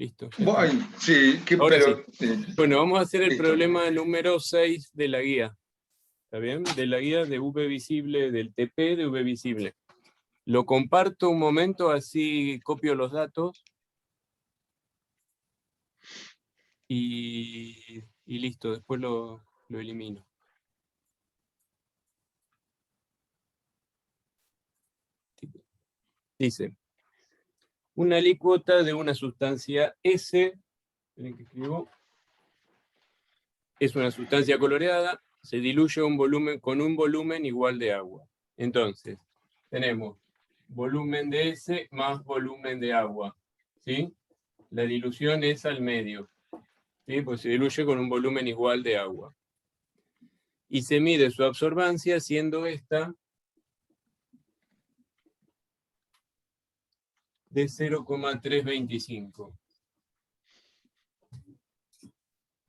Listo. Ya está. Sí, Ahora pero, sí. Bueno, vamos a hacer el listo. problema número 6 de la guía. ¿Está bien? De la guía de V visible, del TP de V visible. Lo comparto un momento, así copio los datos. Y listo, después lo elimino. Dice, una alícuota de una sustancia S, ¿ven que escribo? Es una sustancia coloreada, se diluye con un volumen igual de agua. Entonces, tenemos volumen de S más volumen de agua, ¿sí? La dilución es al medio, ¿sí? Pues se diluye con un volumen igual de agua. Y se mide su absorbancia siendo esta de 0,325.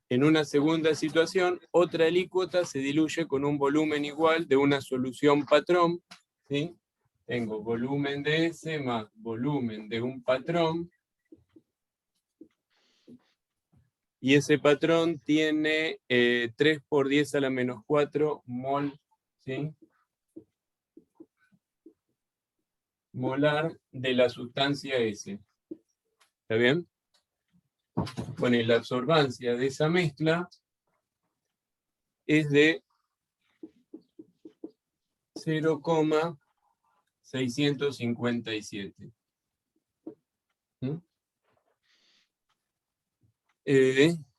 En una segunda situación, otra alícuota se diluye con un volumen igual de una solución patrón, ¿sí? Tengo volumen de S más volumen de un patrón, y ese patrón tiene 3 por 10 a la menos 4 mol, ¿sí? Molar de la sustancia S. ¿Está bien? Bueno, y la absorbancia de esa mezcla es de 0,657.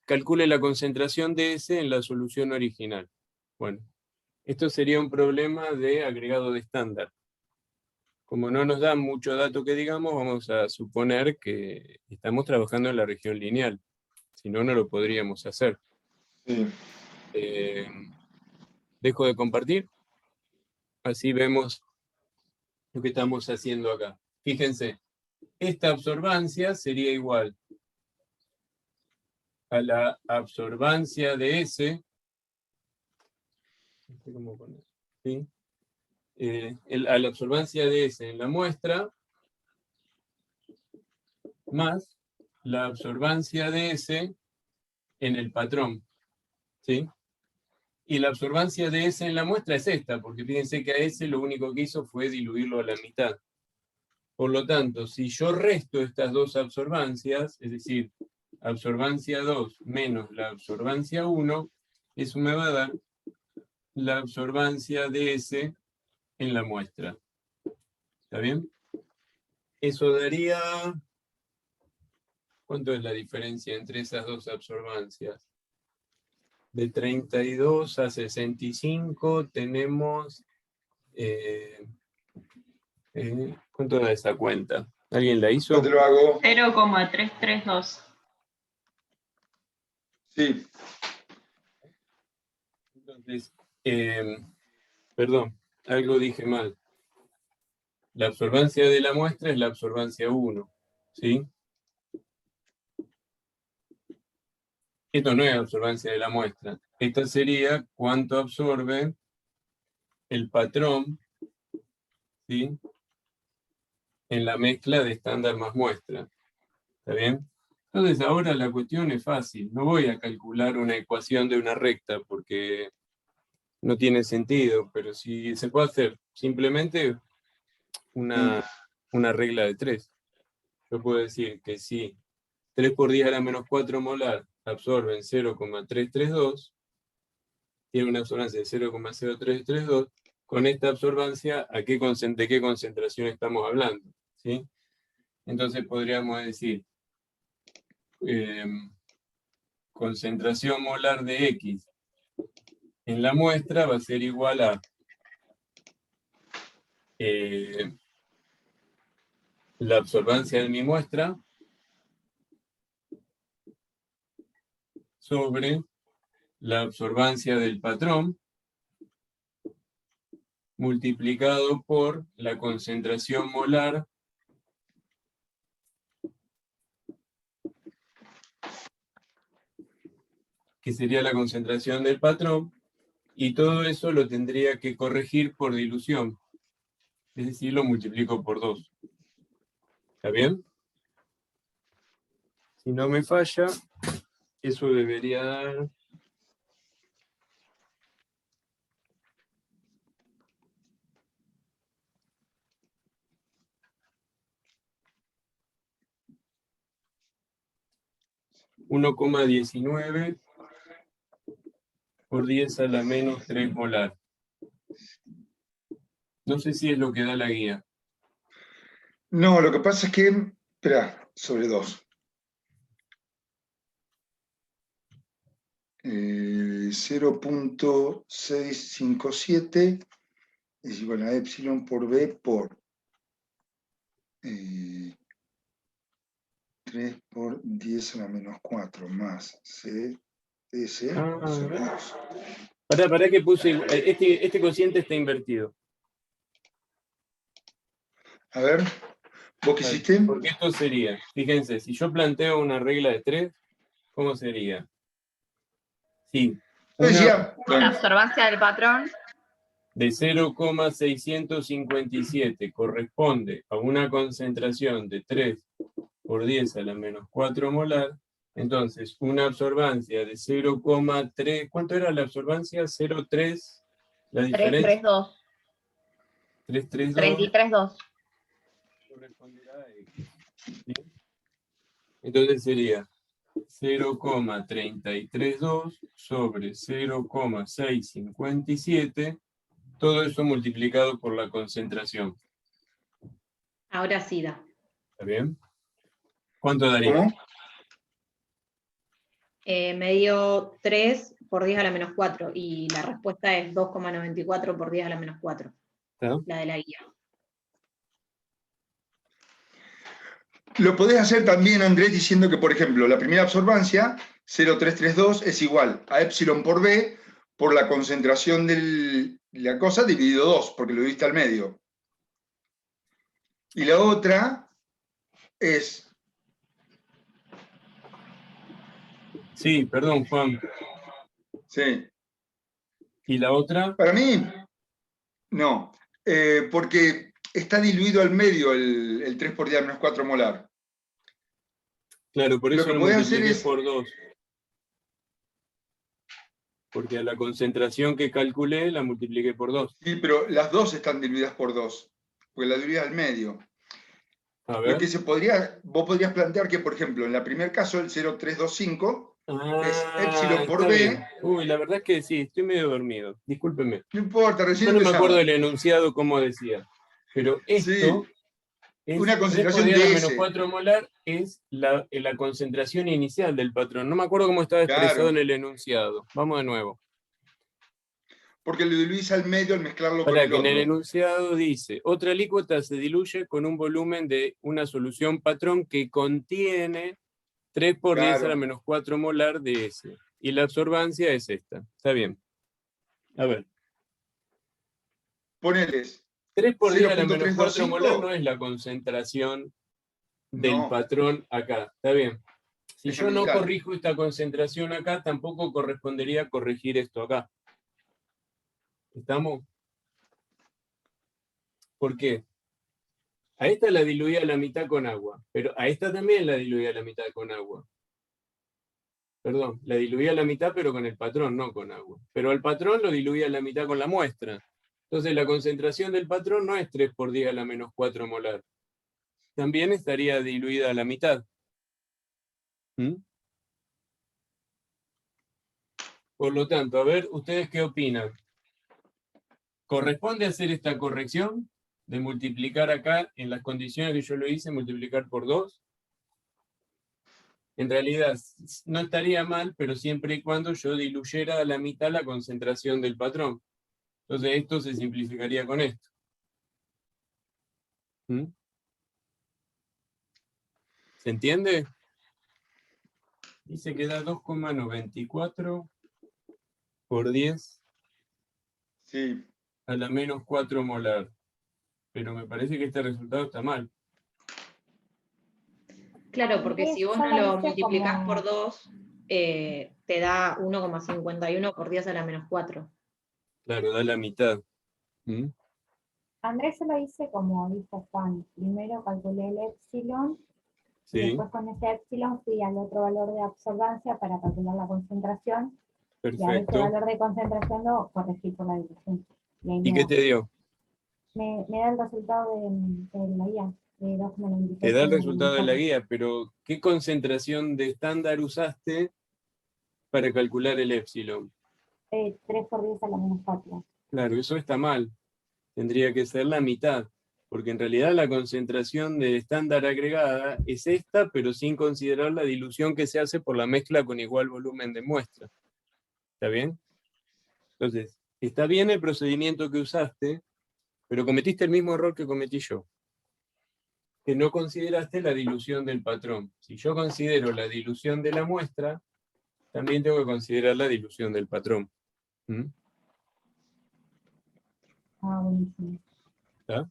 Calcule la concentración de S en la solución original. Bueno, esto sería un problema de agregado de estándar. Como no nos dan mucho dato que digamos, vamos a suponer que estamos trabajando en la región lineal. Si no, no lo podríamos hacer. Sí. Dejo de compartir. Así vemos lo que estamos haciendo acá. Fíjense, esta absorbancia sería igual a la absorbancia de S. No sé cómo poner, ¿sí? A la absorbancia de S en la muestra más la absorbancia de S en el patrón, ¿sí? Y la absorbancia de S en la muestra es esta, porque fíjense que a S lo único que hizo fue diluirlo a la mitad. Por lo tanto, si yo resto estas dos absorbancias, es decir, absorbancia 2 menos la absorbancia 1, eso me va a dar la absorbancia de S en la muestra. ¿Está bien? Eso daría... ¿Cuánto es la diferencia entre esas dos absorbancias? De 32 a 65 tenemos... ¿cuánto da esa cuenta? ¿Alguien la hizo? Yo te lo hago. 0,332. Sí. Entonces, perdón, algo dije mal. La absorbancia de la muestra es la absorbancia 1, ¿sí? Esto no es absorbancia de la muestra. Esta sería cuánto absorbe el patrón, ¿sí? En la mezcla de estándar más muestra. ¿Está bien? Entonces ahora la cuestión es fácil. No voy a calcular una ecuación de una recta porque no tiene sentido, pero si se puede hacer simplemente una regla de 3. Yo puedo decir que si 3 por 10 a la menos 4 molar absorben 0,332, tiene una absorbancia de 0,0332, con esta absorbancia, ¿de qué concentración estamos hablando? ¿Sí? Entonces podríamos decir, concentración molar de X en la muestra va a ser igual a la absorbancia de mi muestra sobre la absorbancia del patrón multiplicado por la concentración molar que sería la concentración del patrón, y todo eso lo tendría que corregir por dilución, es decir, lo multiplico por 2. ¿Está bien? Si no me falla, eso debería dar... (1,19 por 10 a la menos 3 molar). No sé si es lo que da la guía. No, lo que pasa es que, espera, sobre 2. 0.657 es igual a epsilon por b por 3 por 10 a la menos 4 más CS sobre 2. Pará que puse... Este cociente está invertido. A ver, ¿vos qué hiciste? Porque esto sería, fíjense, si yo planteo una regla de 3, ¿cómo sería? Sí, Yo decía, La bueno, absorbancia del patrón. de 0,657 corresponde a una concentración de 3 por 10 a la menos 4 molar, entonces una absorbancia de 0,3, ¿cuánto era la absorbancia? 0,3, la diferencia. 332. 332 33.2. corresponderá a X. ¿Sí? Entonces sería 0,332 sobre 0,657, todo eso multiplicado por la concentración. Ahora sí da. ¿Está bien? ¿Cuánto daría? ¿cómo? Me dio 3 por 10 a la menos 4 y la respuesta es 2,94 por 10 a la menos 4, ¿Está? la de la guía. Lo podés hacer también, Andrés, diciendo que, por ejemplo, la primera absorbancia, 0,332, es igual a epsilon por b por la concentración de la cosa dividido 2, porque lo diste al medio. Y la otra es... Sí, perdón, Juan. Sí. ¿Y la otra? Para mí, no, porque está diluido al medio el 3 por 10 menos 4 molar. Claro, por Lo eso que lo podés hacer multipliqué es... por 2. Porque a la concentración que calculé la multipliqué por 2. Sí, pero las dos están diluidas por 2, porque la diluida al medio. A Lo ver. que vos podrías plantear que, por ejemplo, en el primer caso, el 0,325 es epsilon por Está bien. b. Uy, la verdad es que sí, estoy medio dormido. Discúlpeme. No importa, recién Yo no me acuerdo empezamos. del enunciado como decía. Pero Sí, esto es una 3 por concentración 10 a la de menos S. 4 molar, es la concentración inicial del patrón. No me acuerdo cómo estaba expresado en Claro, el enunciado. Vamos de nuevo. porque lo diluís al medio al mezclarlo con Para el que en el otro. enunciado dice, otra alícuota se diluye con un volumen de una solución patrón que contiene 3 por 10 a la Claro. menos 4 molar de S. Y la absorbancia es esta. Está bien. A ver. Poneles 3 por 10 a la menos 4 molar no 0,325, es la concentración del no, patrón acá. Está bien. Si es la yo no mitad. corrijo esta concentración acá, tampoco correspondería corregir esto acá. ¿Estamos? ¿Por qué? A esta la diluía a la mitad con agua, pero a esta también la diluía a la mitad con agua. Perdón, la diluía a la mitad pero con el patrón, no con agua. Pero al patrón lo diluía a la mitad con la muestra. Entonces la concentración del patrón no es 3 por 10 a la menos 4 molar. También estaría diluida a la mitad. ¿Mm? Por lo tanto, a ver, ¿ustedes qué opinan? ¿Corresponde hacer esta corrección de multiplicar acá, en las condiciones que yo lo hice, multiplicar por 2? En realidad no estaría mal, pero siempre y cuando yo diluyera a la mitad la concentración del patrón. Entonces esto se simplificaría con esto. ¿Mm? ¿Se entiende? Dice que da 2,94 por 10 Sí. a la menos 4 molar. Pero me parece que este resultado está mal. Claro, porque si vos no lo multiplicás por 2, te da 1,51 por 10 a la menos 4. Claro, da la mitad. ¿Mm? Andrés se lo hice como dijo Juan. Primero calculé el epsilon Sí, Después con ese epsilon fui al otro valor de absorbancia para calcular la concentración, y a ese perfecto. valor de concentración lo corregí por la dilución. Y ahí ¿Y qué te dio? me da el resultado de la guía, de 2,96. Te da el resultado de la 94. guía, pero ¿qué concentración de estándar usaste para calcular el epsilon? 3 por 10 a la menos 4. Claro, eso está mal. Tendría que ser la mitad, porque en realidad la concentración de estándar agregada es esta, pero sin considerar la dilución que se hace por la mezcla con igual volumen de muestra. ¿Está bien? Entonces, está bien el procedimiento que usaste, pero cometiste el mismo error que cometí yo, que no consideraste la dilución del patrón. Si yo considero la dilución de la muestra, también tengo que considerar la dilución del patrón. ¿Mm? Ah, buenísimo. ¿Está?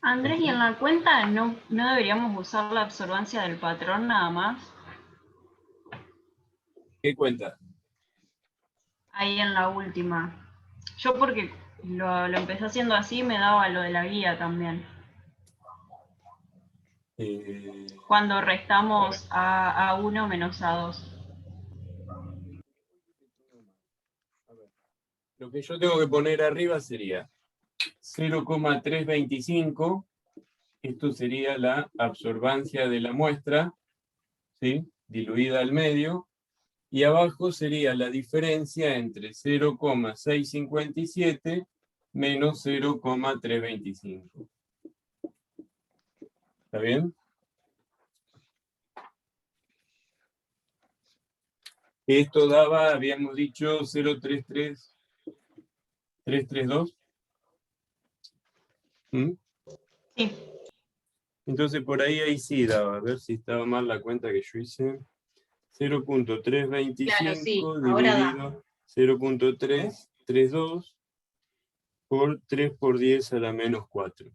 Andrés, ¿y en la cuenta no deberíamos usar la absorbancia del patrón nada más? ¿Qué cuenta? Ahí en la última. Yo porque lo empecé haciendo así, me daba lo de la guía también. Cuando restamos a 1 menos A2. A ver, lo que yo tengo que poner arriba sería 0,325, esto sería la absorbancia de la muestra, ¿sí? Diluida al medio, y abajo sería la diferencia entre 0,657 menos 0,325. ¿Está bien? Esto daba, habíamos dicho, 0,33332. ¿Mm? Sí. Entonces por ahí sí daba, a ver si estaba mal la cuenta que yo hice. 0,325 Claro, sí, ahora da. dividido 0,332 por 3 por 10 a la menos 4.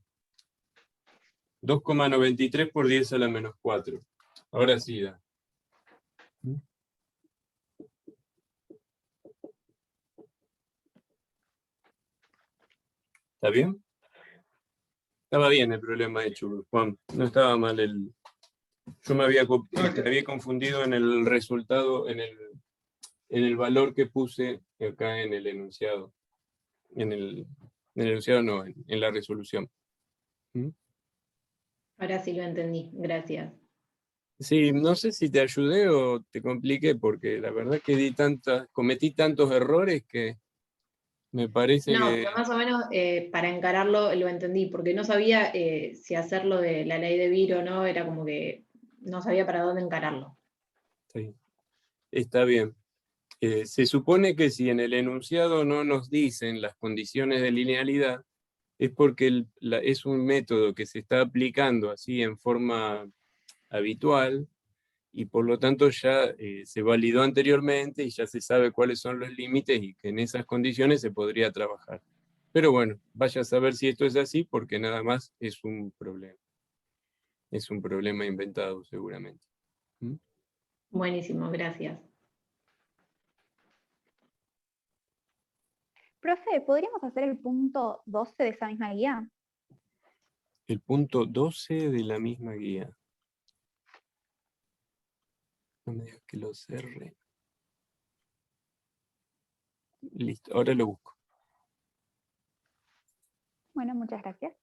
2,93 por 10 a la menos 4. Ahora sí da. ¿Está bien? Estaba bien el problema hecho, Juan. No estaba mal el... Yo me había confundido en el resultado, en el valor que puse acá en el enunciado. En el enunciado no, en la resolución. ¿Mm? Ahora sí lo entendí, gracias. Sí, no sé si te ayudé o te compliqué, porque la verdad que cometí tantos errores que me parece No, que... pero más o menos para encararlo lo entendí, porque no sabía si hacerlo de la ley de Vir o no, era como que no sabía para dónde encararlo. Sí, está bien. Se supone que si en el enunciado no nos dicen las condiciones de linealidad, es porque es un método que se está aplicando así en forma habitual, y por lo tanto ya se validó anteriormente y ya se sabe cuáles son los límites y que en esas condiciones se podría trabajar. Pero bueno, vaya a saber si esto es así, porque nada más es un problema. Es un problema inventado seguramente. ¿Mm? Buenísimo, gracias. Profe, ¿podríamos hacer el punto 12 de esa misma guía? El punto 12 de la misma guía. No me digas que lo cerré. Listo, ahora lo busco. Bueno, muchas gracias.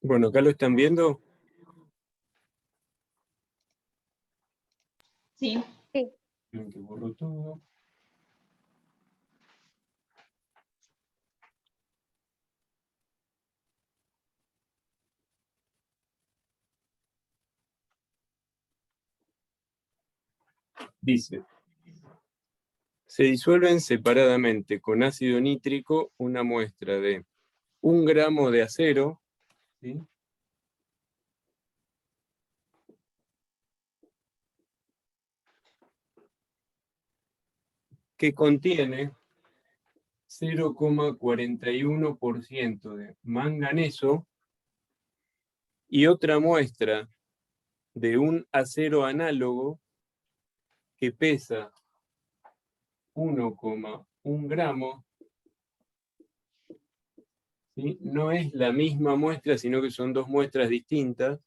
Bueno, acá lo están viendo. Sí. Sí. Creo que borro todo. Dice, Se disuelven separadamente con ácido nítrico una muestra de 1 gramo de acero, ¿sí? Que contiene 0,41% de manganeso y otra muestra de un acero análogo que pesa 1,1 gramos, ¿sí? No es la misma muestra, sino que son 2 muestras distintas.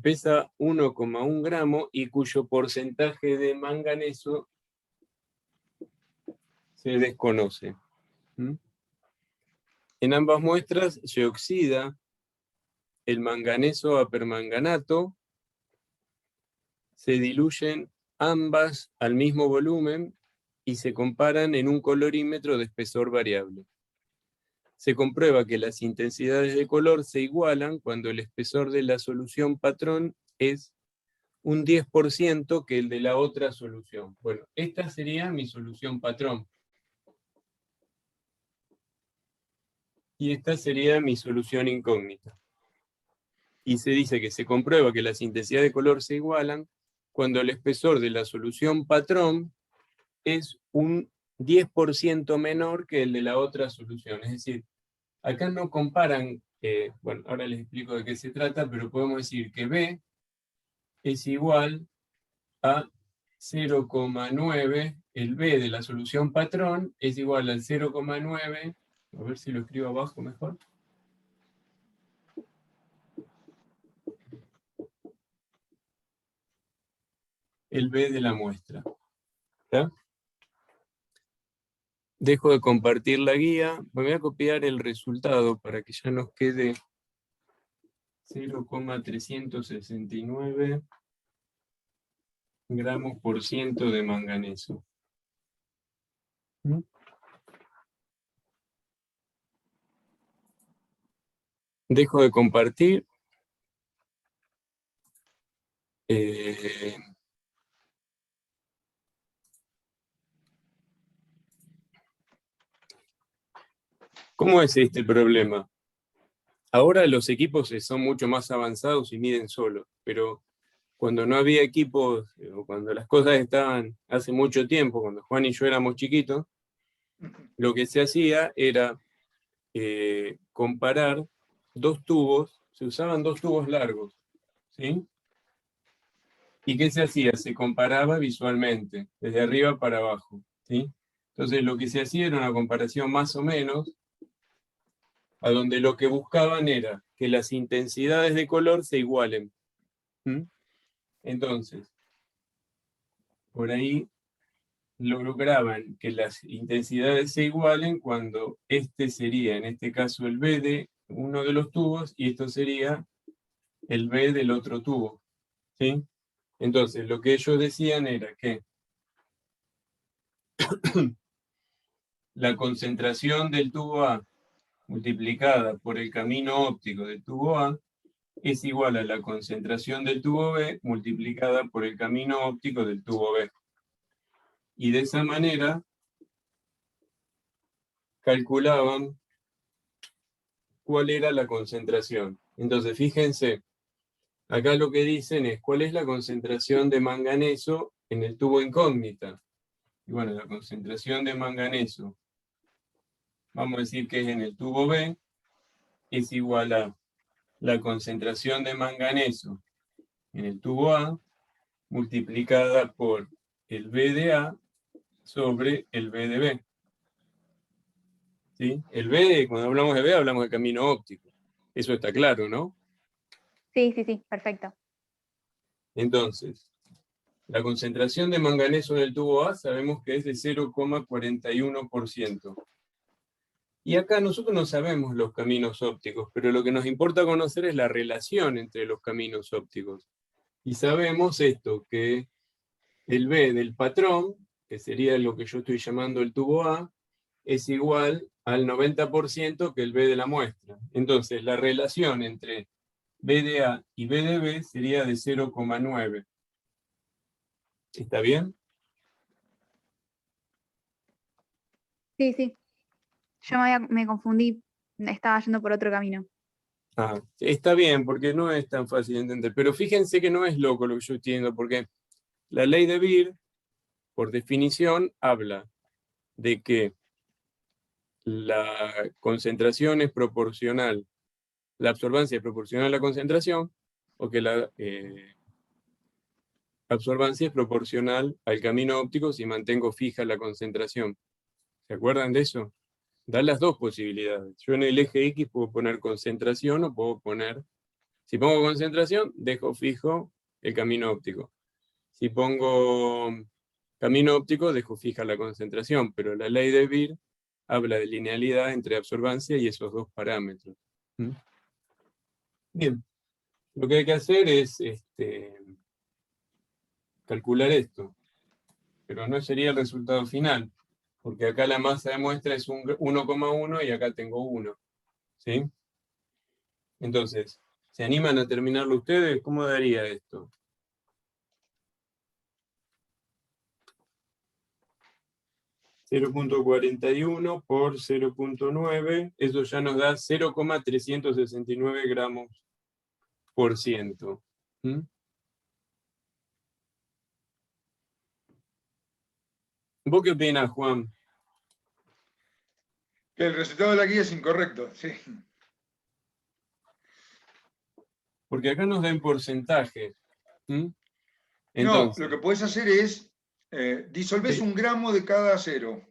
Pesa 1,1 gramo y cuyo porcentaje de manganeso se desconoce. ¿Mm? En ambas muestras se oxida el manganeso a permanganato, se diluyen ambas al mismo volumen y se comparan en un colorímetro de espesor variable. Se comprueba que las intensidades de color se igualan cuando el espesor de la solución patrón es un 10% que el de la otra solución. Bueno, esta sería mi solución patrón. Y esta sería mi solución incógnita. Y se dice que se comprueba que las intensidades de color se igualan cuando el espesor de la solución patrón es un 10% menor que el de la otra solución. Es decir, acá no comparan, bueno, ahora les explico de qué se trata, pero podemos decir que B es igual a 0,9, el B de la solución patrón es igual al 0,9, a ver si lo escribo abajo mejor. El B de la muestra. ¿Está? Dejo de compartir la guía, me voy a copiar el resultado para que ya nos quede 0,369 gramos por ciento de manganeso. ¿Mm? Dejo de compartir. ¿Cómo es este problema? Ahora los equipos son mucho más avanzados y miden solos, pero cuando no había equipos, o cuando las cosas estaban hace mucho tiempo, cuando Juan y yo éramos chiquitos, lo que se hacía era comparar 2 tubos, se usaban 2 tubos largos, ¿sí? ¿Y qué se hacía? Se comparaba visualmente, desde arriba para abajo, ¿sí? Entonces lo que se hacía era una comparación más o menos, a donde lo que buscaban era que las intensidades de color se igualen. ¿Mm? Entonces, por ahí lograban que las intensidades se igualen cuando este sería, en este caso, el B de uno de los tubos, y esto sería el B del otro tubo, ¿sí? Entonces, lo que ellos decían era que la concentración del tubo A multiplicada por el camino óptico del tubo A es igual a la concentración del tubo B multiplicada por el camino óptico del tubo B. Y de esa manera calculaban cuál era la concentración. Entonces, fíjense, acá lo que dicen es cuál es la concentración de manganeso en el tubo incógnita. Y bueno, la concentración de manganeso, vamos a decir que es en el tubo B, es igual a la concentración de manganeso en el tubo A multiplicada por el B de A sobre el B de B. ¿Sí? El B, cuando hablamos de B, hablamos de camino óptico. Eso está claro, ¿no? Sí, sí, sí, perfecto. Entonces, la concentración de manganeso en el tubo A sabemos que es de 0,41%. Y acá nosotros no sabemos los caminos ópticos, pero lo que nos importa conocer es la relación entre los caminos ópticos. Y sabemos esto, que el B del patrón, que sería lo que yo estoy llamando el tubo A, es igual al 90% que el B de la muestra. Entonces, la relación entre B de A y B de B sería de 0,9. ¿Está bien? Sí, sí. Yo me confundí, estaba yendo por otro camino. Ah, está bien, porque no es tan fácil de entender. Pero fíjense que no es loco lo que yo estoy diciendo, porque la ley de Beer, por definición, habla de que la concentración es proporcional, la absorbancia es proporcional a la concentración, o que la absorbancia es proporcional al camino óptico si mantengo fija la concentración. ¿Se acuerdan de eso? Da las dos posibilidades. Yo en el eje X puedo poner concentración o puedo poner, si pongo concentración, dejo fijo el camino óptico. Si pongo camino óptico, dejo fija la concentración, pero la ley de Beer habla de linealidad entre absorbancia y esos dos parámetros. ¿Mm? Bien, lo que hay que hacer es calcular esto, pero no sería el resultado final, porque acá la masa de muestra es 1,1 y acá tengo 1. ¿Sí? Entonces, ¿se animan a terminarlo ustedes? ¿Cómo daría esto? (0.41 por 0.9), eso ya nos da 0,369 gramos por ciento. ¿Mm? ¿Vos qué opinas, Juan? Que el resultado de la guía es incorrecto, sí. Porque acá nos da en porcentaje. ¿Mm? No, Entonces, lo que podés hacer es disolvés sí, 1 gramo de cada 0.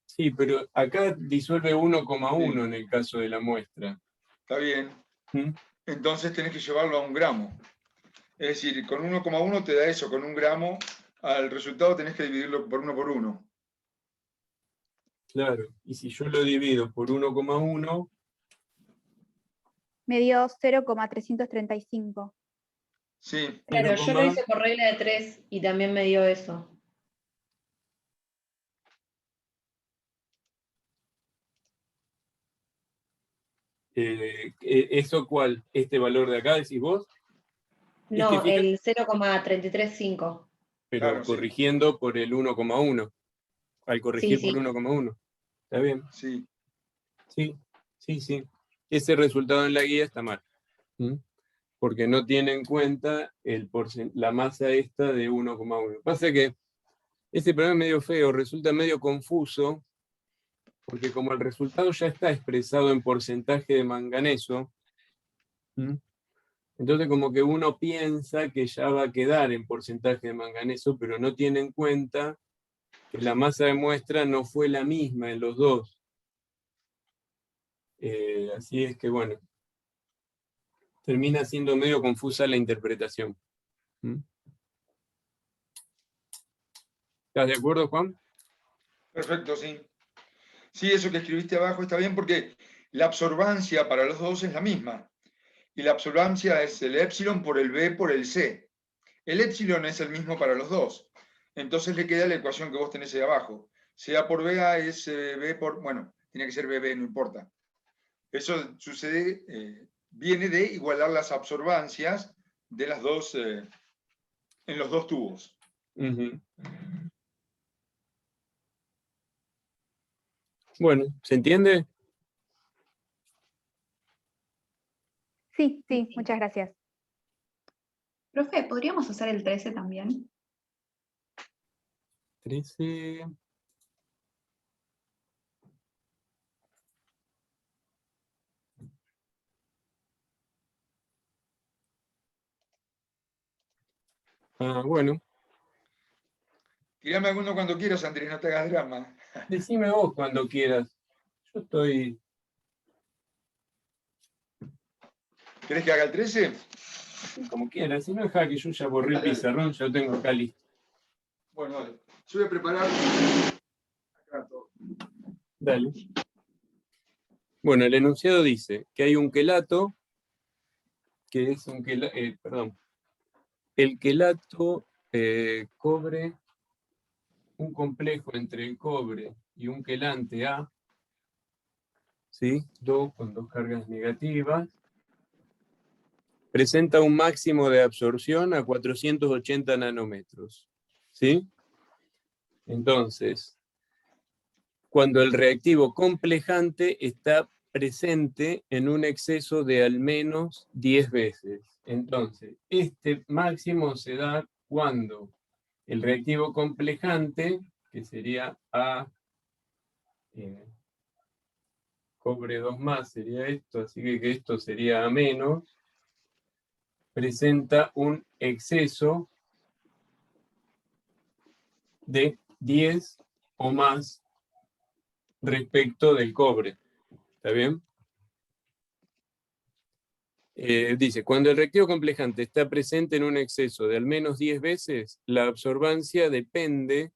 sí, pero acá disuelve 1,1 Sí. en el caso de la muestra. Está bien. ¿Mm? Entonces tenés que llevarlo a 1 gramo. Es decir, con 1,1 te da eso, con 1 gramo. Al resultado tenés que dividirlo por 1 por 1. Claro, y si yo lo divido por 1,1, Me dio 0,335. Sí. Claro, yo lo hice por regla de 3 y también me dio eso. ¿Eso cuál? ¿Este valor de acá decís vos? Es que No, fíjate, el 0,335. pero Claro, sí. corrigiendo por el 1,1. Al Sí, corregir por sí. 1,1. ¿Está bien? Sí. Sí, sí, sí. Ese resultado en la guía está mal. ¿Mm? Porque no tiene en cuenta la masa esta de 1,1. Pasa que ese problema es medio feo, resulta medio confuso, porque como el resultado ya está expresado en porcentaje de manganeso, ¿Mm? Entonces como que uno piensa que ya va a quedar en porcentaje de manganeso, pero no tiene en cuenta que la masa de muestra no fue la misma en los dos. Así es que bueno, termina siendo medio confusa la interpretación. ¿Mm? ¿Estás de acuerdo, Juan? Perfecto, sí. Sí, eso que escribiste abajo está bien porque la absorbancia para los dos es la misma. Y la absorbancia es el épsilon por el B por el C. El épsilon es el mismo para los dos. Entonces le queda la ecuación que vos tenés ahí abajo. Sea por BA es B por, bueno, tiene que ser BB, no importa. Eso sucede, viene de igualar las absorbancias de las dos, en los dos tubos. Uh-huh. Bueno, ¿se entiende? Sí, sí, muchas gracias. Profe, ¿podríamos usar el 13 también? 13. Ah, bueno. Tirame alguno cuando quieras, Andrés, no te hagas drama. Decime vos cuando quieras. Yo estoy... ¿Querés que haga el 13? como quieras. Si no, deja que yo ya borré el pizarrón, ya lo tengo acá listo. Bueno, dale. Yo voy a preparar acá todo. Dale. Bueno, el enunciado dice que hay un quelato, que es un quelato, perdón. El quelato cobre, un complejo entre el cobre y un quelante A, ¿sí? 2 con 2 cargas negativas, presenta un máximo de absorción a 480 nanómetros, ¿sí? Entonces, cuando el reactivo complejante está presente en un exceso de al menos 10 veces. Entonces, este máximo se da cuando el reactivo complejante, que sería A, cobre 2 más, sería esto, así que esto sería A menos, presenta un exceso de 10 o más respecto del cobre. ¿Está bien? Dice, cuando el reactivo complejante está presente en un exceso de al menos 10 veces, la absorbancia depende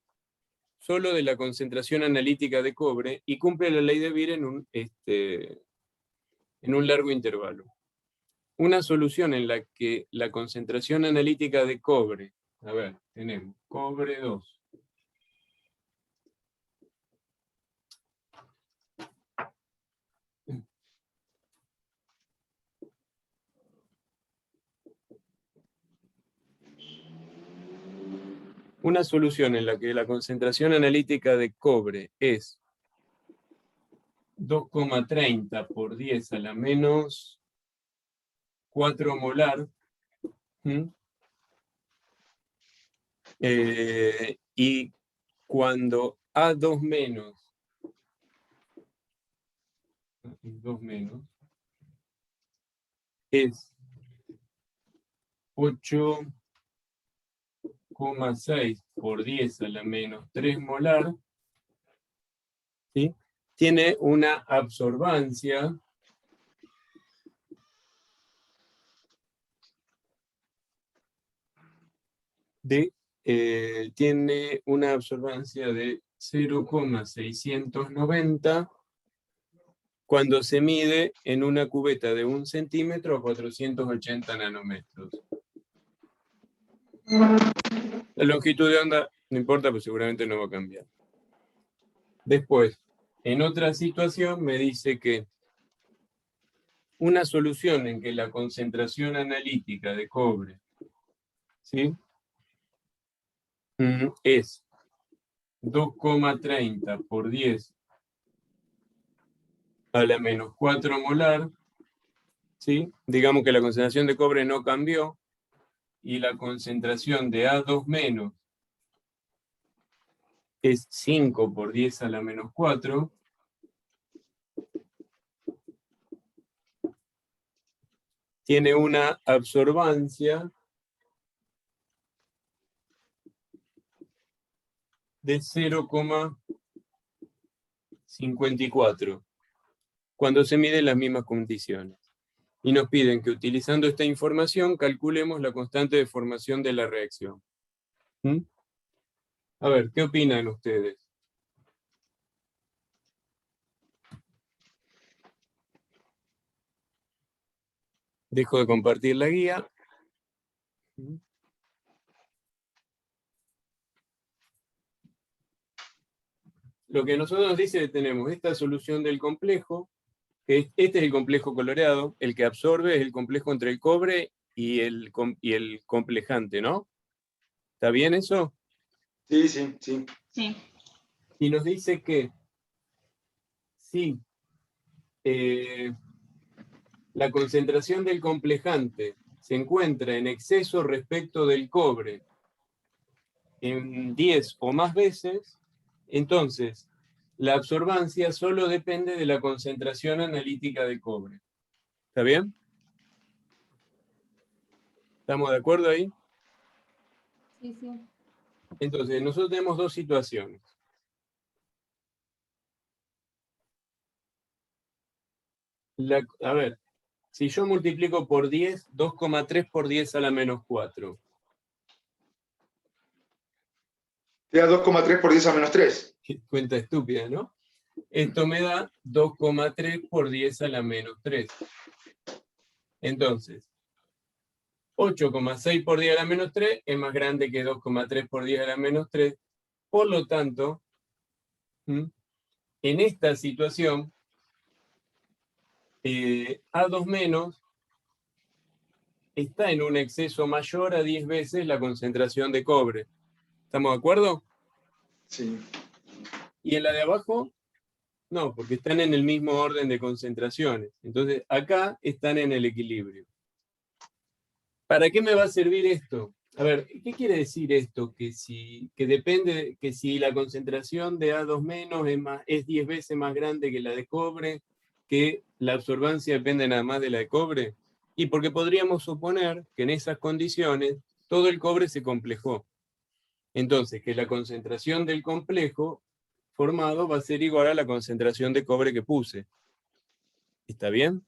solo de la concentración analítica de cobre y cumple la ley de Beer en un largo intervalo. Una solución en la que la concentración analítica de cobre, a ver, tenemos cobre 2. Una solución en la que la concentración analítica de cobre es 2,30 por 10 a la menos 4 molar. Y cuando A2 menos, 2 menos, es 8,6 por 10 a la menos 3 molar, ¿sí? Tiene una absorbancia de 0,690 cuando se mide en una cubeta de 1 centímetro a 480 nanómetros. La longitud de onda no importa, pues seguramente no va a cambiar. Después, en otra situación me dice que una solución en que la concentración analítica de cobre, ¿sí?, es 2,30 por 10 a la menos 4 molar, ¿sí? Digamos que la concentración de cobre no cambió y la concentración de A2 menos es 5 por 10 a la menos 4. Tiene una absorbancia de 0,54 cuando se miden las mismas condiciones. Y nos piden que utilizando esta información calculemos la constante de formación de la reacción. A ver, ¿qué opinan ustedes? Dejo de compartir la guía. Lo que nosotros nos dice es que tenemos esta solución del complejo, que este es el complejo coloreado, el que absorbe es el complejo entre el cobre y el complejante, ¿no? ¿Está bien eso? Sí, sí, sí. Sí. Y nos dice que si la concentración del complejante se encuentra en exceso respecto del cobre en 10 o más veces, entonces la absorbancia solo depende de la concentración analítica de cobre. ¿Está bien? ¿Estamos de acuerdo ahí? Sí, sí. Entonces, nosotros tenemos dos situaciones. A ver, si yo multiplico por 10, 2,3 por 10 a la menos 4. Te da 2,3 por 10 a menos 3. Cuenta estúpida, ¿no? Esto me da 2,3 por 10 a la menos 3. Entonces, 8,6 por 10 a la menos 3 es más grande que 2,3 por 10 a la menos 3. Por lo tanto, en esta situación, A2 menos está en un exceso mayor a 10 veces la concentración de cobre. ¿Estamos de acuerdo? Sí. Y en la de abajo No, porque están en el mismo orden de concentraciones. Entonces, acá están en el equilibrio. ¿Para qué me va a servir esto? A ver, ¿qué quiere decir esto? Que si la concentración de A2- es 10 veces más grande que la de cobre, que la absorbancia depende nada más de la de cobre. Y porque podríamos suponer que en esas condiciones todo el cobre se complejó. Entonces, que la concentración del complejo formado va a ser igual a la concentración de cobre que puse. ¿Está bien?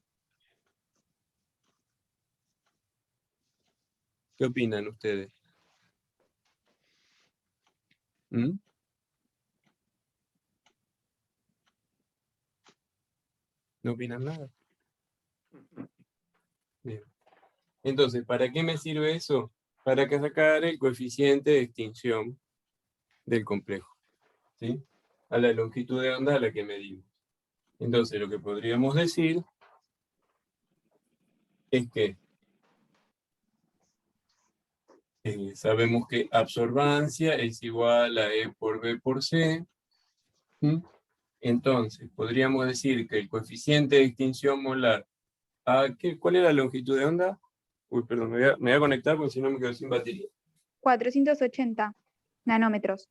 ¿Qué opinan ustedes? ¿Mm? ¿No opinan nada? Bien. Entonces, ¿para qué me sirve eso? Para sacar el coeficiente de extinción del complejo, ¿sí? A la longitud de onda a la que medimos. Entonces, lo que podríamos decir es que sabemos que absorbancia es igual a E por B por C. ¿Mm? Entonces, podríamos decir que el coeficiente de extinción molar, ¿cuál es la longitud de onda? Uy, perdón, me voy a conectar porque si no me quedo sin batería. 480 nanómetros.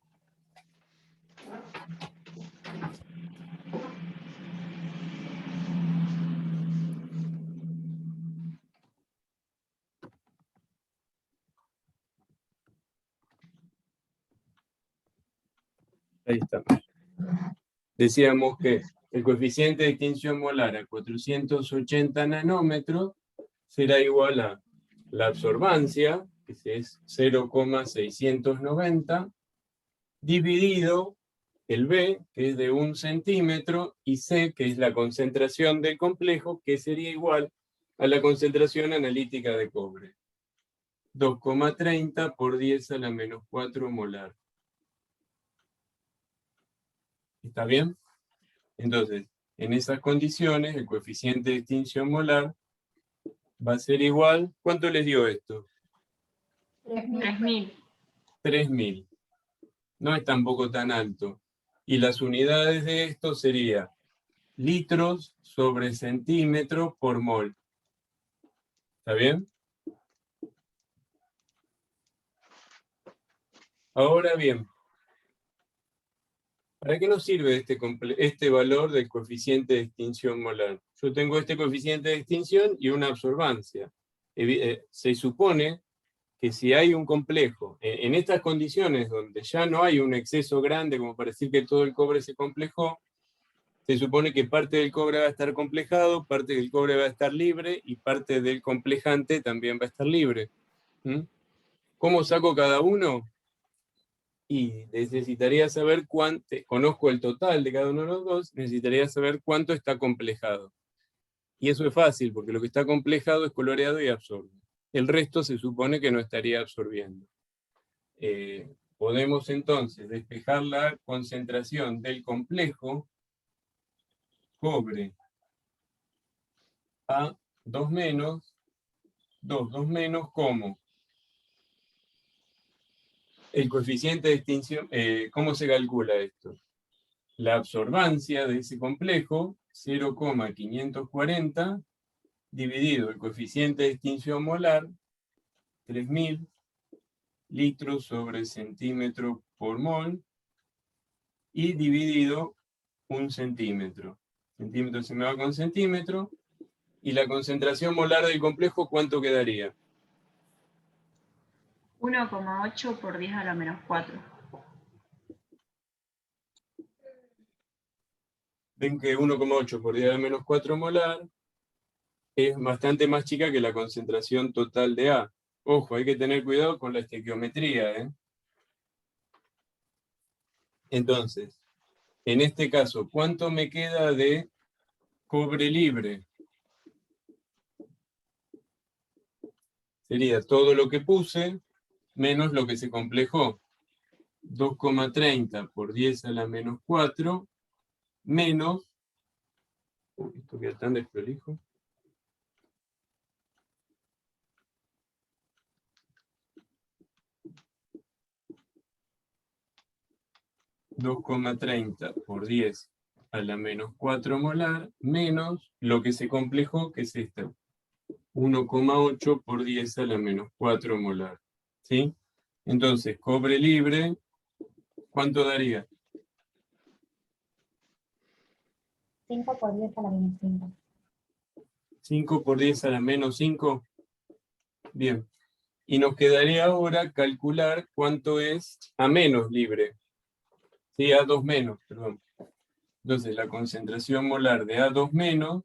Ahí está. Decíamos que el coeficiente de extinción molar a 480 nanómetros será igual a la absorbancia, que es 0,690, dividido el B, que es de 1 centímetro, y C, que es la concentración del complejo, que sería igual a la concentración analítica de cobre. 2,30 por 10 a la menos 4 molar. ¿Está bien? Entonces, en esas condiciones, el coeficiente de extinción molar va a ser igual. ¿Cuánto les dio esto? 3000. 3000. No es tampoco tan alto. Y las unidades de esto serían litros sobre centímetro por mol. ¿Está bien? Ahora bien, ¿para qué nos sirve este valor del coeficiente de extinción molar? Yo tengo este coeficiente de extinción y una absorbancia. Se supone que si hay un complejo, en estas condiciones donde ya no hay un exceso grande como para decir que todo el cobre se complejó, se supone que parte del cobre va a estar complejado, parte del cobre va a estar libre y parte del complejante también va a estar libre. ¿Mm? ¿Cómo saco cada uno? Y necesitaría saber cuánto, conozco el total de cada uno de los dos, necesitaría saber cuánto está complejado. Y eso es fácil, porque lo que está complejado es coloreado y absorbe. El resto se supone que no estaría absorbiendo. Podemos entonces despejar la concentración del complejo cobre a 2 menos, 2 menos, ¿cómo? El coeficiente de extinción, ¿cómo se calcula esto? La absorbancia de ese complejo, 0,540, dividido el coeficiente de extinción molar, 3000 litros sobre centímetro por mol, y dividido 1 centímetro. Centímetro se me va con centímetro, y la concentración molar del complejo, ¿cuánto quedaría? 1,8 por 10 a la menos 4. Ven que 1,8 por 10 a la menos 4 molar es bastante más chica que la concentración total de A. Ojo, hay que tener cuidado con la estequiometría, ¿eh? Entonces, en este caso, ¿cuánto me queda de cobre libre? Sería todo lo que puse menos lo que se complejó. 2,30 por 10 a la menos 4 menos, esto queda tan desprolijo, 2,30 por 10 a la menos 4 molar, menos lo que se complejó, que es esta, 1,8 por 10 a la menos 4 molar. ¿Sí? Entonces, cobre libre, ¿cuánto daría? 5 por 10 a la menos 5. 5 por 10 a la menos 5. Bien. Y nos quedaría ahora calcular cuánto es a menos libre. Sí, A2 menos, perdón. Entonces, la concentración molar de A2 menos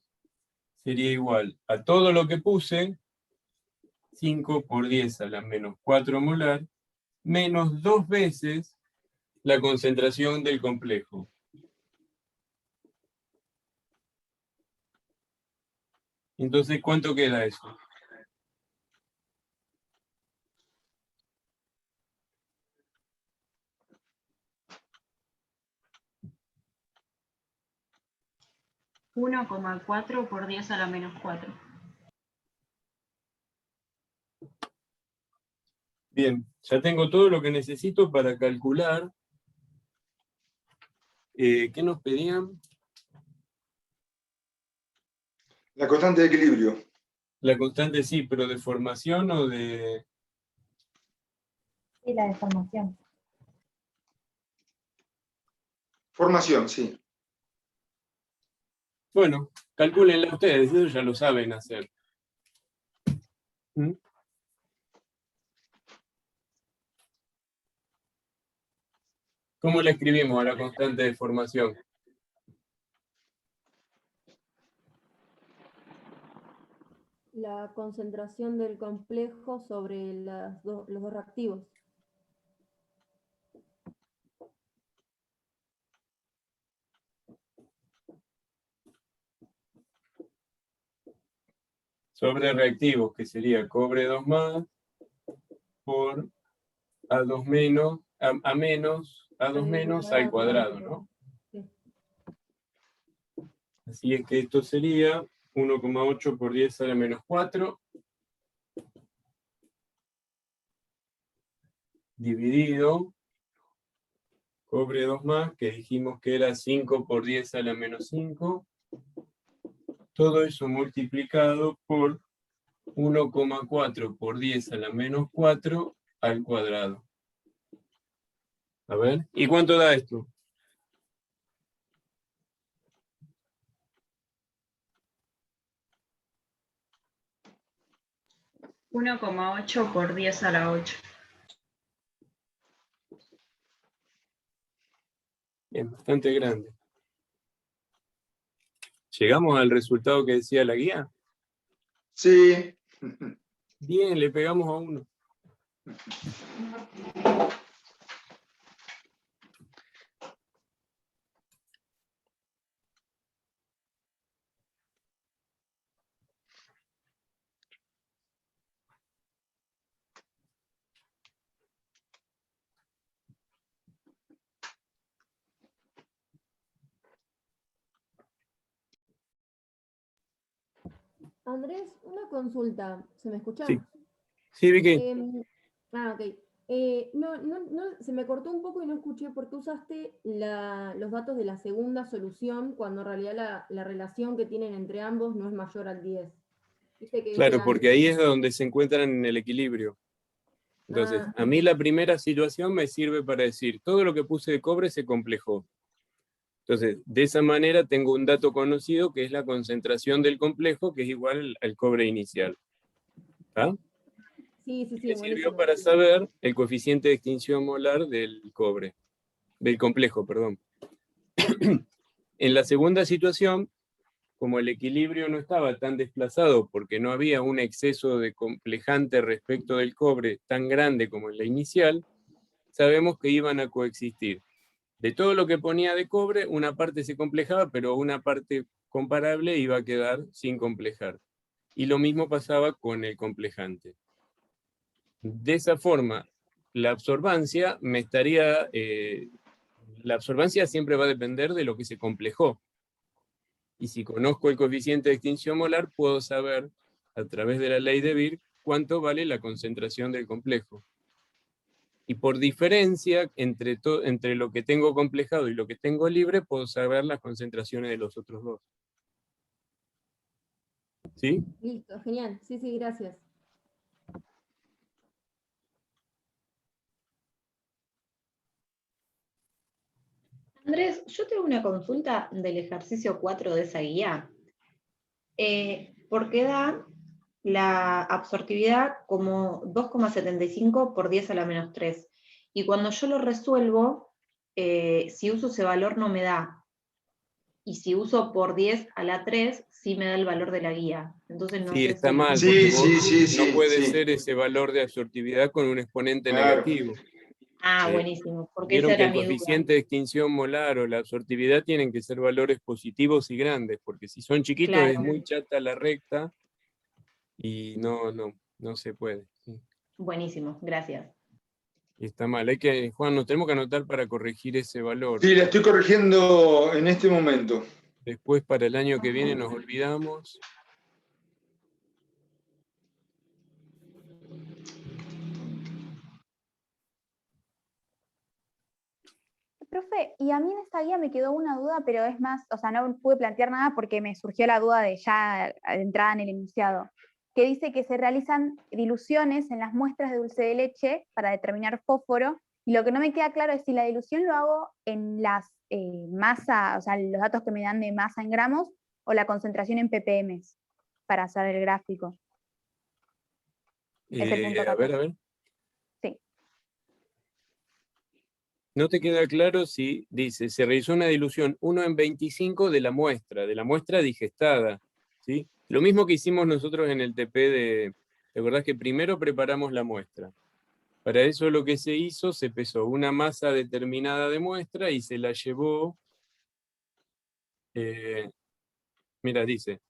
sería igual a todo lo que puse, 5 por 10 a la menos 4 molar, menos 2 veces la concentración del complejo. Entonces, ¿cuánto queda eso? $1,4 por 10 a la menos 4. Bien, ya tengo todo lo que necesito para calcular. ¿Qué nos pedían? La constante de equilibrio. La constante sí, pero ¿de formación o de...? Y la deformación. Formación, sí. Bueno, calcúlenla ustedes, eso ya lo saben hacer. ¿Mm? ¿Cómo le escribimos a la constante de formación? La concentración del complejo sobre los dos reactivos. Sobre reactivos, que sería cobre 2 más por A2 menos, A menos, A2 menos al cuadrado, ¿no? Sí. Así es que esto sería 1,8 por 10 a la menos 4 dividido cobre 2 más, que dijimos que era 5 por 10 a la menos 5. Todo eso multiplicado por 1,4 por 10 a la menos 4 al cuadrado. A ver, ¿y cuánto da esto? $1,8 por 10 a la 8. Es bastante grande. ¿Llegamos al resultado que decía la guía? Sí. Bien, le pegamos a 1. Andrés, una consulta. ¿Se me escucha? Sí. Sí, Vicky. Ok. Se me cortó un poco y no escuché por qué usaste los datos de la segunda solución cuando en realidad la relación que tienen entre ambos no es mayor al 10. ¿Viste que Claro, decían- porque ahí es donde se encuentran en el equilibrio. Entonces, a mí la primera situación me sirve para decir, todo lo que puse de cobre se complejó. Entonces, de esa manera tengo un dato conocido que es la concentración del complejo, que es igual al cobre inicial. ¿Está? Sí, Me buenísimo. sirvió para saber el coeficiente de extinción molar del cobre, del complejo, perdón. En la segunda situación, como el equilibrio no estaba tan desplazado porque no había un exceso de complejante respecto del cobre tan grande como en la inicial, sabemos que iban a coexistir. De todo lo que ponía de cobre, una parte se complejaba, pero una parte comparable iba a quedar sin complejar. Y lo mismo pasaba con el complejante. De esa forma, la absorbancia la absorbancia siempre va a depender de lo que se complejó. Y si conozco el coeficiente de extinción molar, puedo saber, a través de la ley de Beer, cuánto vale la concentración del complejo. Y por diferencia, entre lo que tengo complejado y lo que tengo libre, puedo saber las concentraciones de los otros dos. ¿Sí? Listo, genial. Sí, sí, gracias. Andrés, yo tengo una consulta del ejercicio 4 de esa guía, porque da la absortividad como 2,75 por 10 a la menos 3. Y cuando yo lo resuelvo, si uso ese valor no me da. Y si uso por 10 a la 3, sí me da el valor de la guía. Entonces no Sí, sé está si... mal, Sí, porque sí, no puede sí. ser ese valor de absortividad con un exponente Claro. negativo. Ah, buenísimo, porque esa Vieron que era el mi duda. coeficiente de extinción molar o la absortividad tienen que ser valores positivos y grandes, porque si son chiquitos es Claro, muy chata la recta y no se puede. Sí. buenísimo, gracias. Y está mal. Juan, nos tenemos que anotar para corregir ese valor. Sí, la estoy corrigiendo en este momento. Después para el año que viene nos olvidamos. Profe, y a mí en esta guía me quedó una duda, pero es más, o sea, no pude plantear nada porque me surgió la duda de ya entrada en el enunciado, que dice que se realizan diluciones en las muestras de dulce de leche para determinar fósforo, y lo que no me queda claro es si la dilución lo hago en las masa, o sea, los datos que me dan de masa en gramos, o la concentración en ppm para hacer el gráfico. Es el punto A 14. ver. Sí. No te queda claro si dice, se realizó una dilución 1 en 25 de la muestra digestada, ¿sí? Lo mismo que hicimos nosotros en el TP ¿te acordás que primero preparamos la muestra? Para eso lo que se hizo, se pesó una masa determinada de muestra y se la llevó, mira, dice,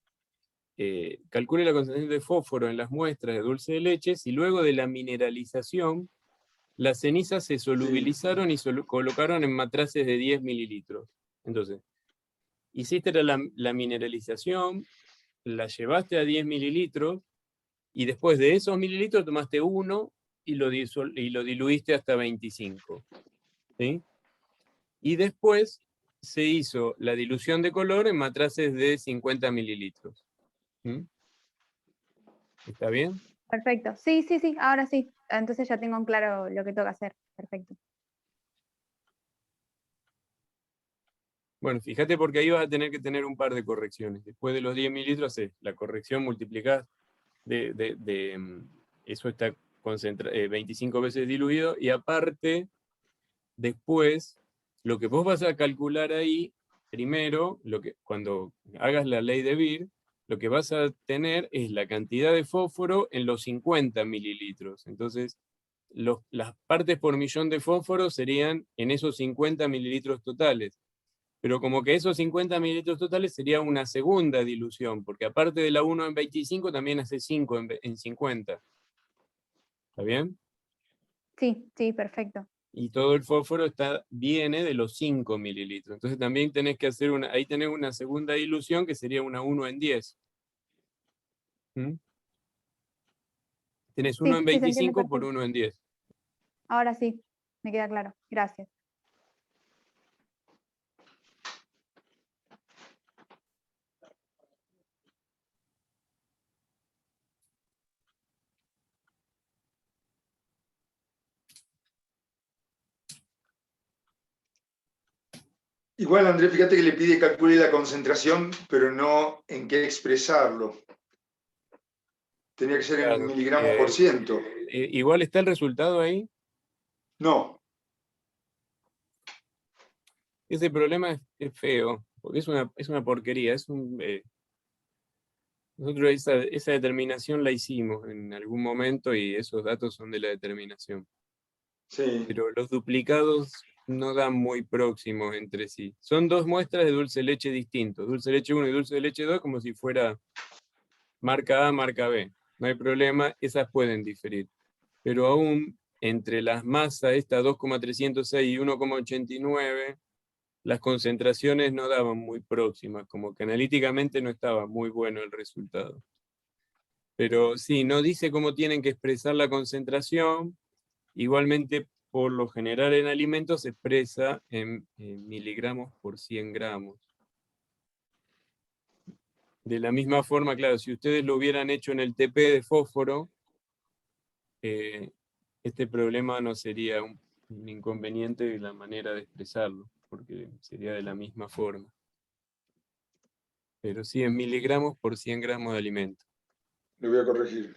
calcule la concentración de fósforo en las muestras de dulce de leche y luego de la mineralización, las cenizas se solubilizaron y colocaron en matraces de 10 mililitros. Entonces, hiciste la mineralización, la llevaste a 10 mililitros, y después de esos mililitros tomaste uno y lo diluiste hasta 25. ¿Sí? Y después se hizo la dilución de color en matraces de 50 mililitros. ¿Mm? ¿Está bien? Perfecto. Sí, ahora sí. Entonces ya tengo en claro lo que tengo que hacer. Perfecto. Bueno, fíjate porque ahí vas a tener que tener un par de correcciones. Después de los 10 mililitros haces la corrección, multiplicás eso está 25 veces diluido, y aparte, después, lo que vos vas a calcular ahí, primero, cuando hagas la ley de Beer, lo que vas a tener es la cantidad de fósforo en los 50 mililitros. Entonces, las partes por millón de fósforo serían en esos 50 mililitros totales. Pero como que esos 50 mililitros totales sería una segunda dilución, porque aparte de la 1 en 25 también hace 5 en 50. ¿Está bien? Sí, perfecto. Y todo el fósforo viene de los 5 mililitros. Entonces también tenés que hacer ahí tenés una segunda dilución que sería una 1 en 10. ¿Mm? Tenés 1 en Sí, se entiende 25 por perfecto. 1 en 10. Ahora sí, me queda claro. Gracias. Igual, Andrés, fíjate que le pide que calcule la concentración, pero no en qué expresarlo. Tenía que ser en Claro. miligramos por ciento. Igual está el resultado ahí. No. Ese problema es feo, porque es una porquería. Nosotros esa determinación la hicimos en algún momento y esos datos son de la determinación. Sí. Pero los duplicados no dan muy próximos entre sí. Son dos muestras de dulce de leche distintos, dulce de leche 1 y dulce de leche 2, como si fuera marca A, marca B. No hay problema, esas pueden diferir. Pero aún entre las masas, esta 2,306 y 1,89, las concentraciones no daban muy próximas, como que analíticamente no estaba muy bueno el resultado. Pero sí, no dice cómo tienen que expresar la concentración. Igualmente por lo general en alimentos se expresa en miligramos por 100 gramos. De la misma forma, claro, si ustedes lo hubieran hecho en el TP de fósforo, este problema no sería un inconveniente de la manera de expresarlo, porque sería de la misma forma. Pero sí en miligramos por 100 gramos de alimento. Lo voy a corregir.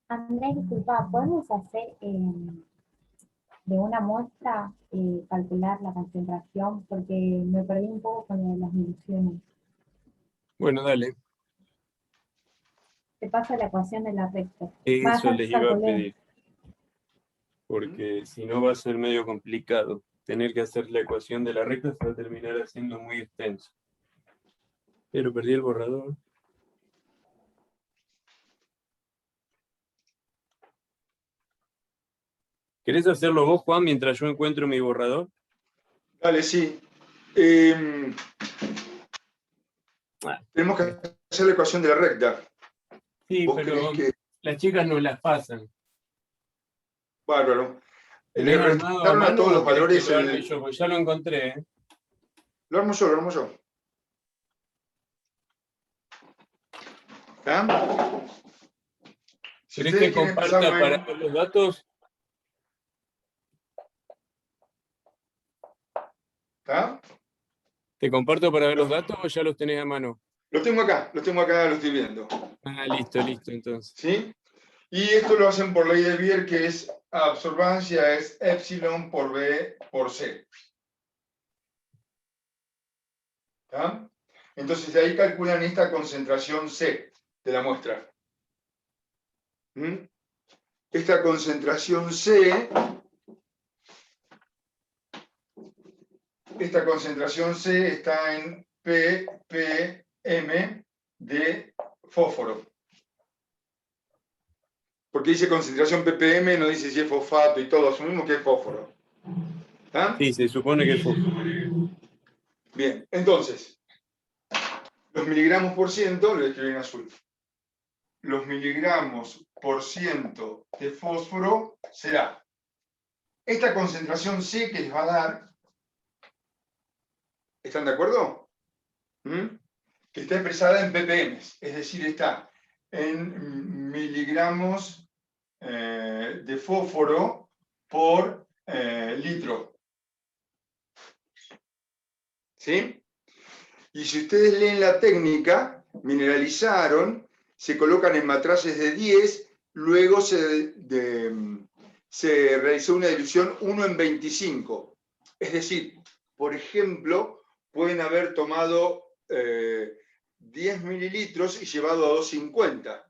Andrés, disculpa, ¿podemos hacer de una muestra calcular la concentración? Porque me perdí un poco con lo de las diluciones. Bueno, dale. Te paso la ecuación de la recta. Eso les iba a calculé. pedir. Porque si no va a ser medio complicado. Tener que hacer la ecuación de la recta se va a terminar haciendo muy extenso. Pero perdí el borrador. ¿Querés hacerlo vos, Juan, mientras yo encuentro mi borrador? Dale, sí. Tenemos que hacer la ecuación de la recta. Sí, ¿Vos pero querés que...? las chicas nos las pasan. Bárbaro. Le ¿Tenés armado a restaron a mano todos o los querés valores. que lo arme yo? Porque ya lo encontré, ¿eh? Lo armo yo, lo armo yo. ¿Está? Si ¿Querés ustedes que quieren comparta empezarlo para en... ver los datos? ¿Está? ¿Te comparto para ver los datos o ya los tenés a mano? Lo tengo acá, lo estoy viendo. Ah, listo, entonces. ¿Sí? Y esto lo hacen por ley de Beer, que es absorbancia, es epsilon por B por C. ¿Está? Entonces de ahí calculan esta concentración C de la muestra. ¿Mm? Esta concentración C está en ppm de fósforo. Porque dice concentración ppm, no dice si es fosfato y todo, asumimos que es fósforo. ¿Ah? Sí, se supone que es fósforo. Bien, entonces, los miligramos por ciento, lo escribí en azul. Los miligramos por ciento de fósforo será esta concentración C que les va a dar. ¿Están de acuerdo? ¿Mm? Que está expresada en ppm, es decir, está en miligramos de fósforo por litro. ¿Sí? Y si ustedes leen la técnica, mineralizaron, se colocan en matraces de 10, luego se realizó una dilución 1 en 25. Es decir, por ejemplo, pueden haber tomado 10 mililitros y llevado a 250.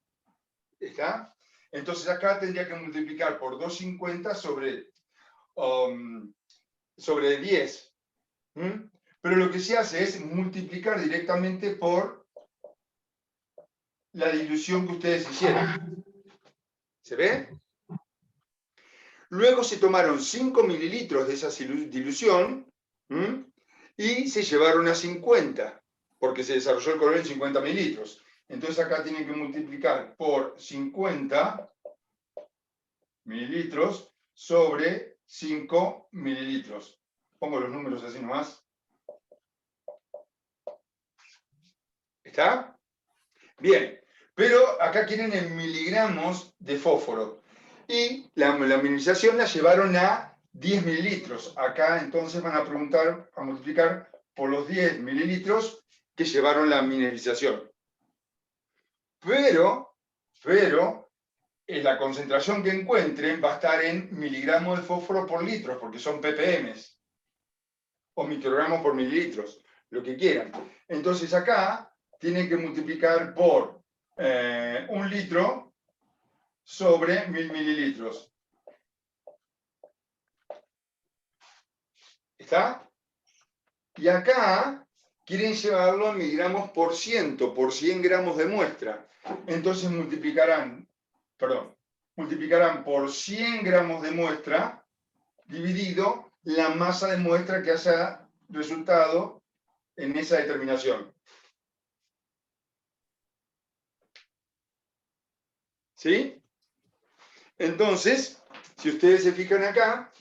¿Está? Entonces acá tendría que multiplicar por 250 sobre 10. ¿Mm? Pero lo que se hace es multiplicar directamente por la dilución que ustedes hicieron. ¿Se ve? Luego se tomaron 5 mililitros de esa dilución y se llevaron a 50, porque se desarrolló el color en 50 mililitros. Entonces acá tienen que multiplicar por 50 mililitros sobre 5 mililitros. Pongo los números así nomás. ¿Está? Bien, pero acá quieren en miligramos de fósforo. Y la mineralización la llevaron a 10 mililitros. Acá entonces van a preguntar, a multiplicar por los 10 mililitros que llevaron la mineralización. Pero la concentración que encuentren va a estar en miligramos de fósforo por litro, porque son ppm. O microgramos por mililitros, lo que quieran. Entonces acá tienen que multiplicar por 1 litro sobre 1000 mililitros. ¿Está? Y acá quieren llevarlo a miligramos por ciento, por 100 gramos de muestra. Entonces multiplicarán por 100 gramos de muestra dividido la masa de muestra que haya resultado en esa determinación. ¿Sí? Entonces, si ustedes se fijan acá,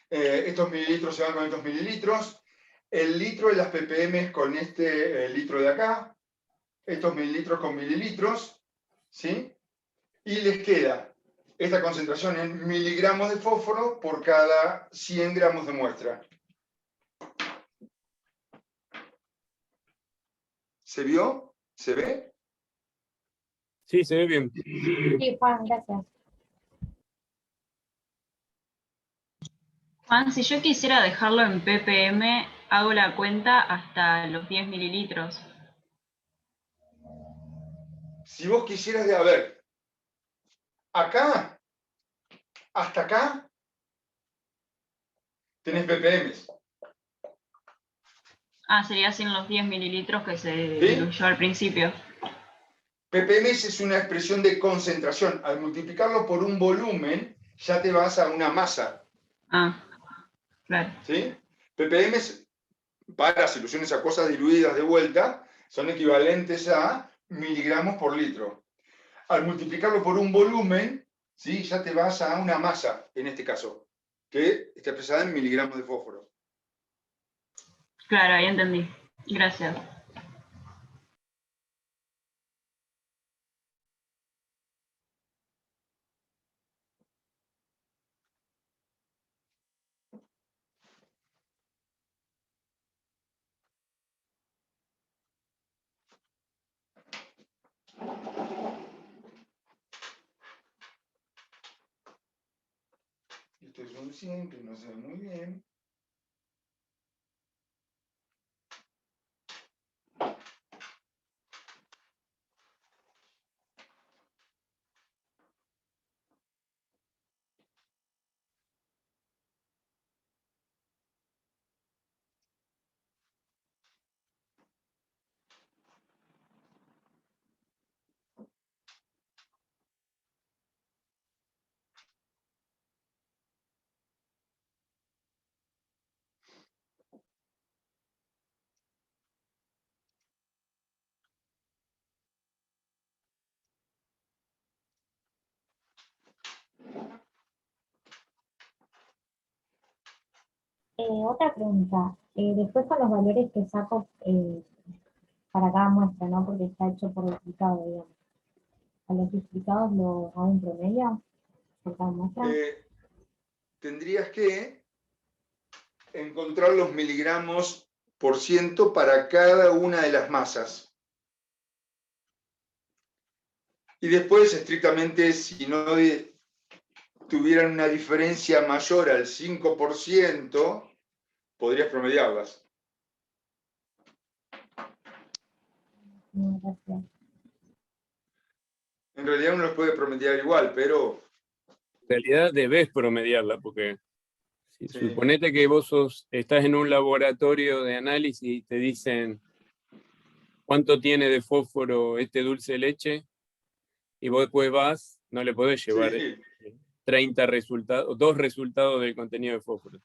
estos mililitros se van con estos mililitros, el litro de las ppm con este litro de acá, estos mililitros con mililitros, ¿sí? Y les queda esta concentración en miligramos de fósforo por cada 100 gramos de muestra. ¿Se vio? ¿Se ve? Sí, se ve bien. Sí, Juan, gracias. Juan, si yo quisiera dejarlo en ppm, hago la cuenta hasta los 10 mililitros. Si vos quisieras de, a ver, acá, hasta acá, tenés ppm. Ah, sería sin los 10 mililitros que se ¿Sí? diluyó al principio. ppm es una expresión de concentración. Al multiplicarlo por un volumen, ya te vas a una masa. Ah, claro. ¿Sí? ppm para soluciones acuosas diluidas de vuelta son equivalentes a miligramos por litro. Al multiplicarlo por un volumen, ¿sí? Ya te vas a una masa, en este caso, que está expresada en miligramos de fósforo. Claro, ahí entendí. Gracias. Esto es un 100 que no se ve muy bien. Otra pregunta. Después con los valores que saco para cada muestra, ¿no? Porque está hecho por duplicado, digamos. ¿A los duplicados los hago un promedio por cada muestra? Tendrías que encontrar los miligramos por ciento para cada una de las masas. Y después, estrictamente, si no tuvieran una diferencia mayor al 5%, podrías promediarlas. Gracias. En realidad uno los puede promediar igual, pero... En realidad debes promediarla, porque si Sí. suponete que vos estás en un laboratorio de análisis y te dicen cuánto tiene de fósforo este dulce de leche, y vos después vas, no le podés llevar Sí. 30 resultados, 2 resultados del contenido de fósforo.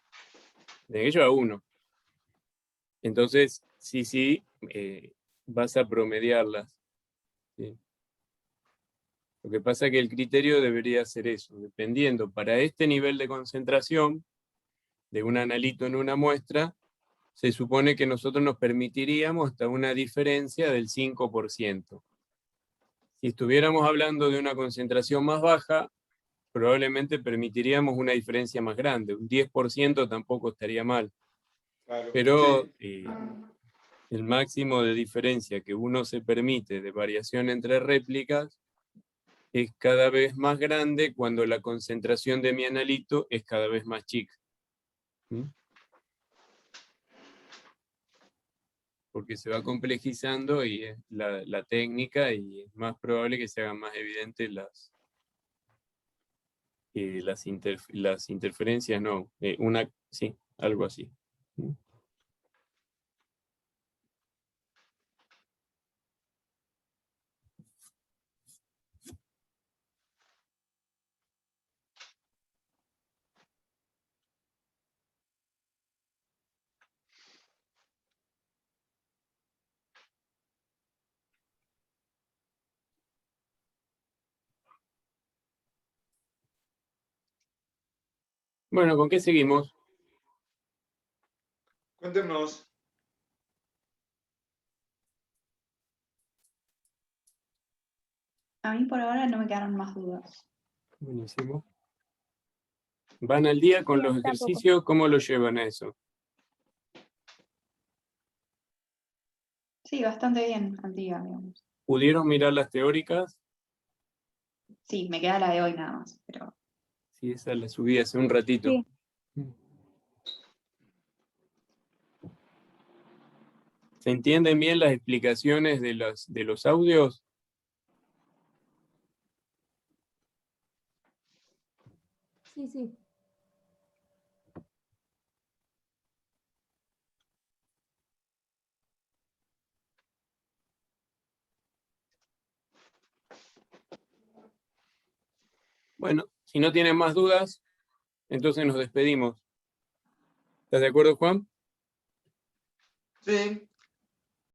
De ello a 1. Entonces, sí, vas a promediarlas. ¿Sí? Lo que pasa es que el criterio debería ser eso, dependiendo para este nivel de concentración de un analito en una muestra, se supone que nosotros nos permitiríamos hasta una diferencia del 5%. Si estuviéramos hablando de una concentración más baja, probablemente permitiríamos una diferencia más grande. Un 10% tampoco estaría mal. Claro, Pero sí. el máximo de diferencia que uno se permite de variación entre réplicas es cada vez más grande cuando la concentración de mi analito es cada vez más chica. ¿Mm? Porque se va complejizando y es la técnica, y es más probable que se hagan más evidentes las interferencias, no, sí, algo así. ¿Mm? Bueno, ¿con qué seguimos? Cuéntenos. A mí por ahora no me quedaron más dudas. Buenísimo. ¿Van al día con Sí, los tampoco. ejercicios? ¿Cómo lo llevan a eso? Sí, bastante bien al día, digamos. ¿Pudieron mirar las teóricas? Sí, me queda la de hoy nada más, pero Sí, esa la subí hace un ratito. Sí. ¿Se entienden bien las explicaciones de los audios? Sí, sí. Bueno, si no tienen más dudas, entonces nos despedimos. ¿Estás de acuerdo, Juan? Sí.